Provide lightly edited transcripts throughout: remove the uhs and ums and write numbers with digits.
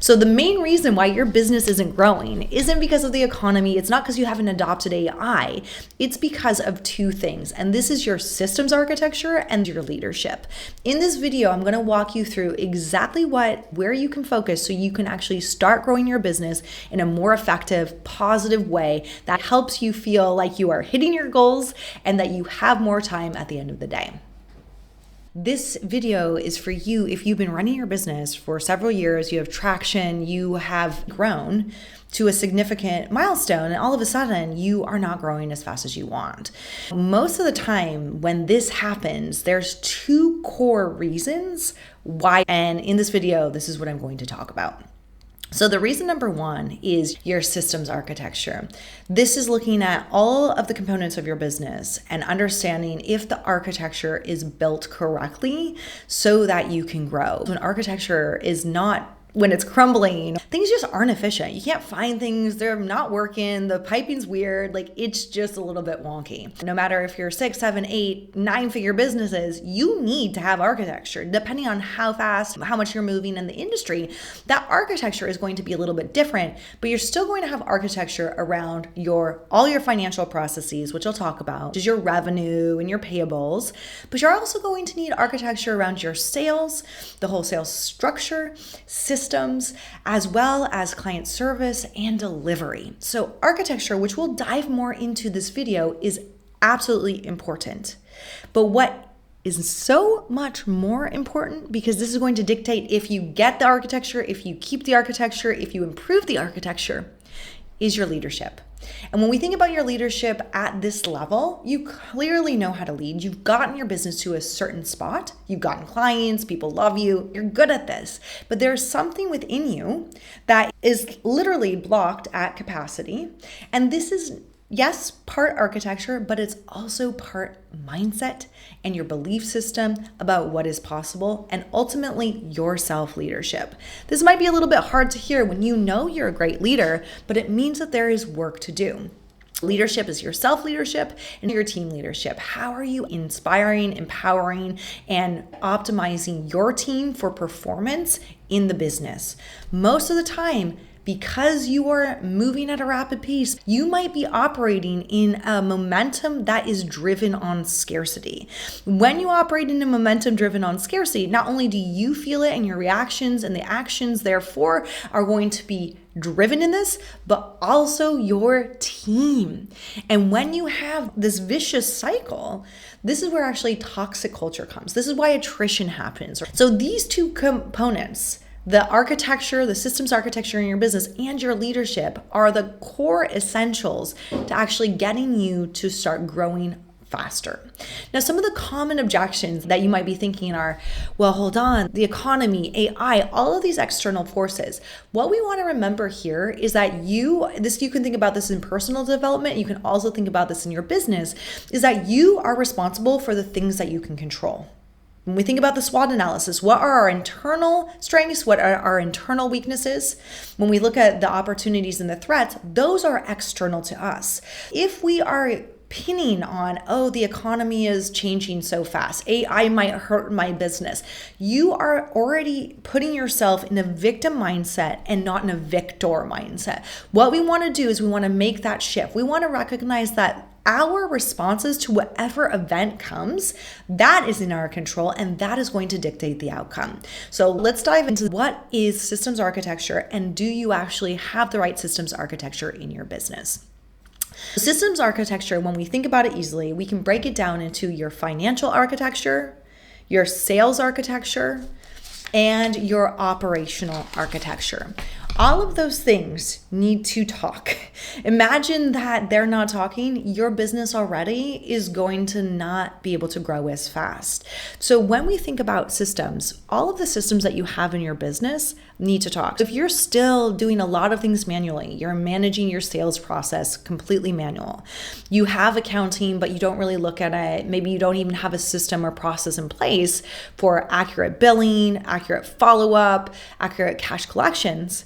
So the main reason why your business isn't growing isn't because of the economy. It's not because you haven't adopted AI. It's because of two things. And this is your systems architecture and your leadership. In this video, I'm going to walk you through exactly where you can focus so you can actually start growing your business in a more effective, positive way that helps you feel like you are hitting your goals and that you have more time at the end of the day. This video is for you if you've been running your business for several years, you have traction, you have grown to a significant milestone, and all of a sudden you are not growing as fast as you want. Most of the time when this happens, there's two core reasons why, and in this video, this is what I'm going to talk about. So the reason number one is your systems architecture. This is looking at all of the components of your business and understanding if the architecture is built correctly so that you can grow. When architecture is not, when it's crumbling, things just aren't efficient. You can't find things, they're not working, the piping's weird, like it's just a little bit wonky. No matter if you're 6, 7, 8, 9-figure businesses, you need to have architecture. Depending on how fast, how much you're moving in the industry, that architecture is going to be a little bit different, but you're still going to have architecture around all your financial processes, which I'll talk about, which is your revenue and your payables, but you're also going to need architecture around your sales, the whole sales structure, systems, as well as client service and delivery. So architecture, which we'll dive more into this video, is absolutely important. But what is so much more important, because this is going to dictate if you get the architecture, if you keep the architecture, if you improve the architecture, is your leadership. And when we think about your leadership at this level, you clearly know how to lead. You've gotten your business to a certain spot. You've gotten clients, people love you, you're good at this. But there's something within you that is literally blocked at capacity. And this is, yes, part architecture, but it's also part mindset and your belief system about what is possible, and ultimately your self-leadership. This might be a little bit hard to hear when you know you're a great leader, but it means that there is work to do. Leadership is your self-leadership and your team leadership. How are you inspiring, empowering, and optimizing your team for performance in the business? Most of the time, because you are moving at a rapid pace, you might be operating in a momentum that is driven on scarcity. When you operate in a momentum driven on scarcity, not only do you feel it and your reactions and the actions therefore are going to be driven in this, but also your team. And when you have this vicious cycle, this is where actually toxic culture comes. This is why attrition happens. So these two components, the architecture, the systems architecture in your business, and your leadership are the core essentials to actually getting you to start growing faster. Now, some of the common objections that you might be thinking are, well, hold on, the economy, AI, all of these external forces. What we want to remember here is that you can think about this in personal development. You can also think about this in your business, is that you are responsible for the things that you can control. When we think about the SWOT analysis, what are our internal strengths? What are our internal weaknesses? When we look at the opportunities and the threats, those are external to us. If we are pinning on, oh, the economy is changing so fast, AI might hurt my business, you are already putting yourself in a victim mindset and not in a victor mindset. What we want to do is we want to make that shift. We want to recognize that our responses to whatever event comes, that is in our control, and that is going to dictate the outcome. So let's dive into what is systems architecture, and do you actually have the right systems architecture in your business? Systems architecture, when we think about it easily, we can break it down into your financial architecture, your sales architecture, and your operational architecture. All of those things need to talk. Imagine that they're not talking, your business already is going to not be able to grow as fast. So when we think about systems, all of the systems that you have in your business need to talk. If you're still doing a lot of things manually, you're managing your sales process completely manual. You have accounting, but you don't really look at it. Maybe you don't even have a system or process in place for accurate billing, accurate follow-up, accurate cash collections.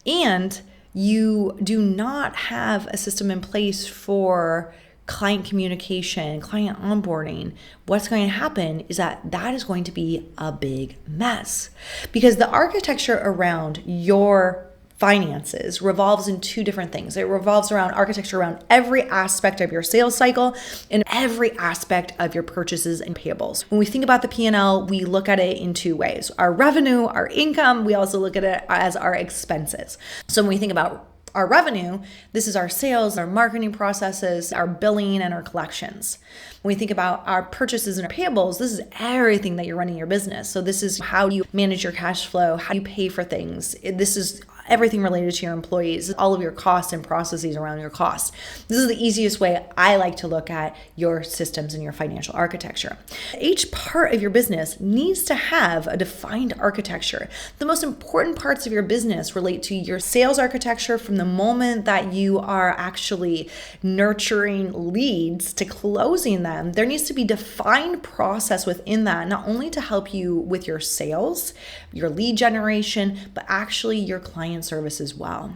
And you do not have a system in place for client communication, client onboarding, what's going to happen is that is going to be a big mess, because the architecture around your finances revolves in two different things. It revolves around architecture around every aspect of your sales cycle and every aspect of your purchases and payables. When we think about the P&L, we look at it in two ways: our revenue, our income. We also look at it as our expenses. So when we think about our revenue, this is our sales, our marketing processes, our billing, and our collections. When we think about our purchases and our payables, this is everything that you're running your business. So this is how you manage your cash flow, how you pay for things. This is everything related to your employees, all of your costs and processes around your costs. This is the easiest way I like to look at your systems and your financial architecture. Each part of your business needs to have a defined architecture. The most important parts of your business relate to your sales architecture from the moment that you are actually nurturing leads to closing them. There needs to be defined process within that, not only to help you with your sales, your lead generation, but actually your client service as well.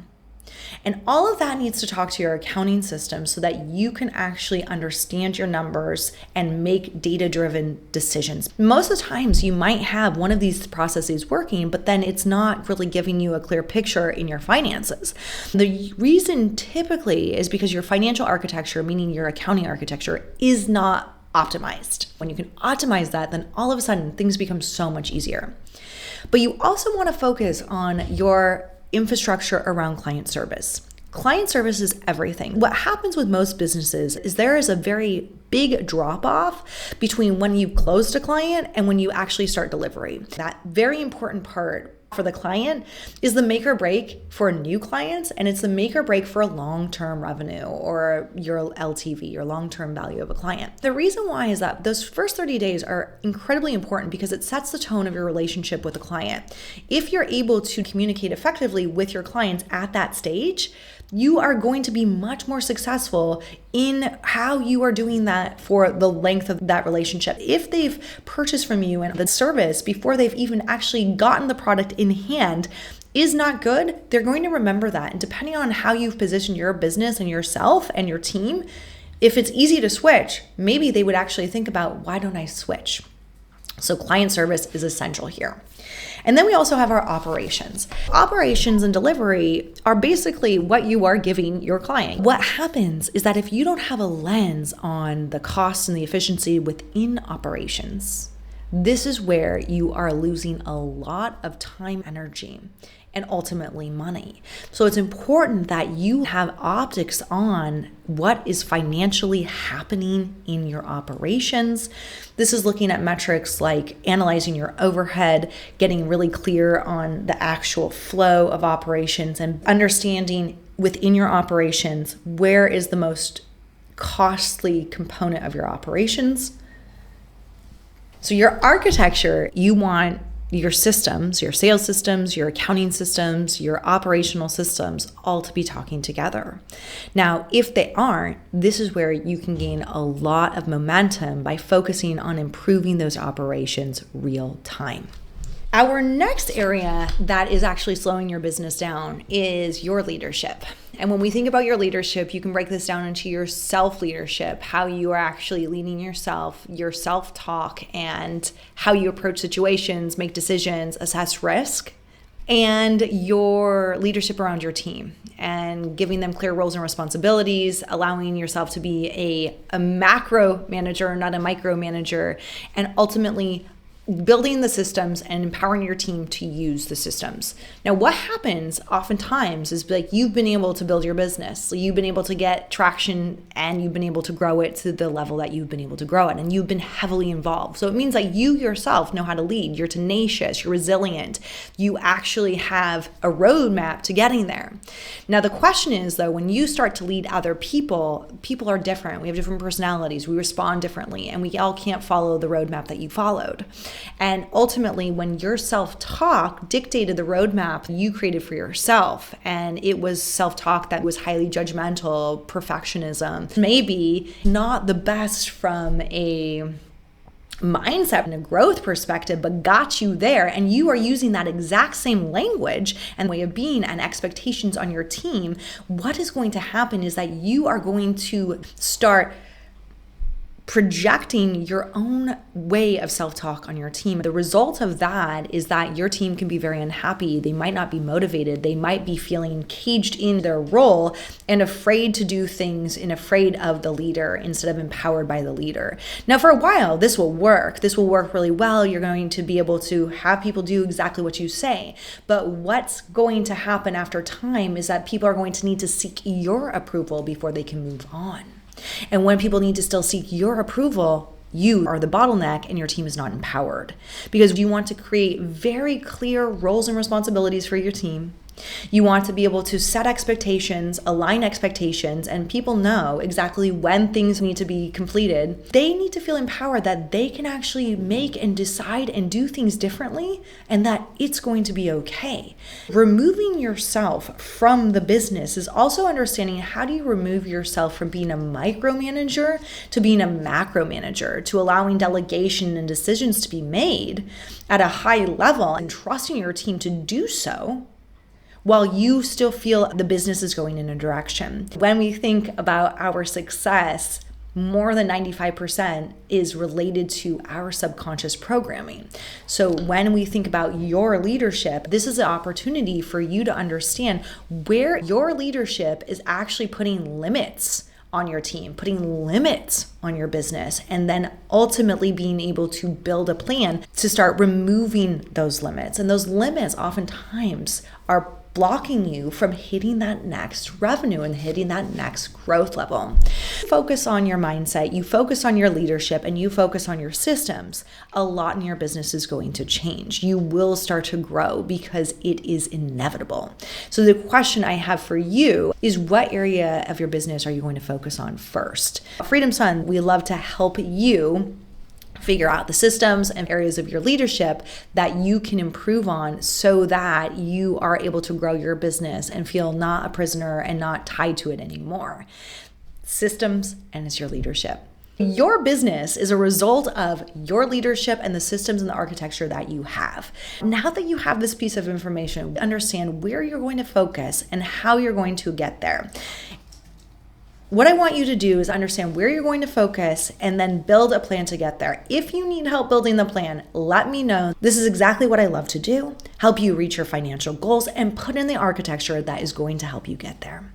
And all of that needs to talk to your accounting system so that you can actually understand your numbers and make data-driven decisions. Most of the times you might have one of these processes working, but then it's not really giving you a clear picture in your finances. The reason typically is because your financial architecture, meaning your accounting architecture, is not optimized. When you can optimize that, then all of a sudden things become so much easier. But you also want to focus on your infrastructure around client service. Client service is everything. What happens with most businesses is there is a very big drop off between when you closed a client and when you actually start delivery. That very important part for the client is the make or break for new clients, and it's the make or break for long-term revenue or your LTV, your long-term value of a client. The reason why is that those first 30 days are incredibly important because it sets the tone of your relationship with the client. If you're able to communicate effectively with your clients at that stage, you are going to be much more successful in how you are doing that for the length of that relationship. If they've purchased from you and the service before they've even actually gotten the product in hand is not good, they're going to remember that. And depending on how you've positioned your business and yourself and your team, if it's easy to switch, maybe they would actually think about, why don't I switch? So client service is essential here. And then we also have our operations. Operations and delivery are basically what you are giving your client. What happens is that if you don't have a lens on the costs and the efficiency within operations, this is where you are losing a lot of time, energy, and ultimately money. So it's important that you have optics on what is financially happening in your operations. This is looking at metrics like analyzing your overhead, getting really clear on the actual flow of operations, and understanding within your operations where is the most costly component of your operations. So your architecture, you want your systems, your sales systems, your accounting systems, your operational systems, all to be talking together. Now, if they aren't, this is where you can gain a lot of momentum by focusing on improving those operations real time. Our next area that is actually slowing your business down is your leadership. And when we think about your leadership, you can break this down into your self-leadership, how you are actually leading yourself, your self-talk, and how you approach situations, make decisions, assess risk, and your leadership around your team and giving them clear roles and responsibilities, allowing yourself to be a macro manager, not a micro manager, and ultimately building the systems and empowering your team to use the systems. Now, what happens oftentimes is like you've been able to build your business. So you've been able to get traction and you've been able to grow it to the level that you've been able to grow it. And you've been heavily involved. So it means that you yourself know how to lead. You're tenacious, you're resilient. You actually have a roadmap to getting there. Now, the question is though, when you start to lead other people, people are different. We have different personalities. We respond differently and we all can't follow the roadmap that you followed. And ultimately, when your self-talk dictated the roadmap you created for yourself, and it was self-talk that was highly judgmental, perfectionism, maybe not the best from a mindset and a growth perspective, but got you there, and you are using that exact same language and way of being and expectations on your team, what is going to happen is that you are going to start projecting your own way of self-talk on your team. The result of that is that your team can be very unhappy. They might not be motivated. They might be feeling caged in their role and afraid to do things and afraid of the leader instead of empowered by the leader. Now, for a while, this will work. This will work really well. You're going to be able to have people do exactly what you say. But what's going to happen after time is that people are going to need to seek your approval before they can move on. And when people need to still seek your approval, you are the bottleneck and your team is not empowered. Because you want to create very clear roles and responsibilities for your team. You want to be able to set expectations, align expectations, and people know exactly when things need to be completed. They need to feel empowered that they can actually make and decide and do things differently, and that it's going to be okay. Removing yourself from the business is also understanding how do you remove yourself from being a micromanager to being a macro manager, to allowing delegation and decisions to be made at a high level and trusting your team to do so, while you still feel the business is going in a direction. When we think about our success, more than 95% is related to our subconscious programming. So when we think about your leadership, this is an opportunity for you to understand where your leadership is actually putting limits on your team, putting limits on your business, and then ultimately being able to build a plan to start removing those limits. And those limits oftentimes are blocking you from hitting that next revenue and hitting that next growth level. Focus on your mindset, you focus on your leadership, and you focus on your systems. A lot in your business is going to change. You will start to grow because it is inevitable. So the question I have for you is, what area of your business are you going to focus on first? Freedom Sun, we love to help you figure out the systems and areas of your leadership that you can improve on so that you are able to grow your business and feel not a prisoner and not tied to it anymore. Systems and it's your leadership. Your business is a result of your leadership and the systems and the architecture that you have. Now that you have this piece of information, understand where you're going to focus and how you're going to get there. What I want you to do is understand where you're going to focus and then build a plan to get there. If you need help building the plan, let me know. This is exactly what I love to do, help you reach your financial goals and put in the architecture that is going to help you get there.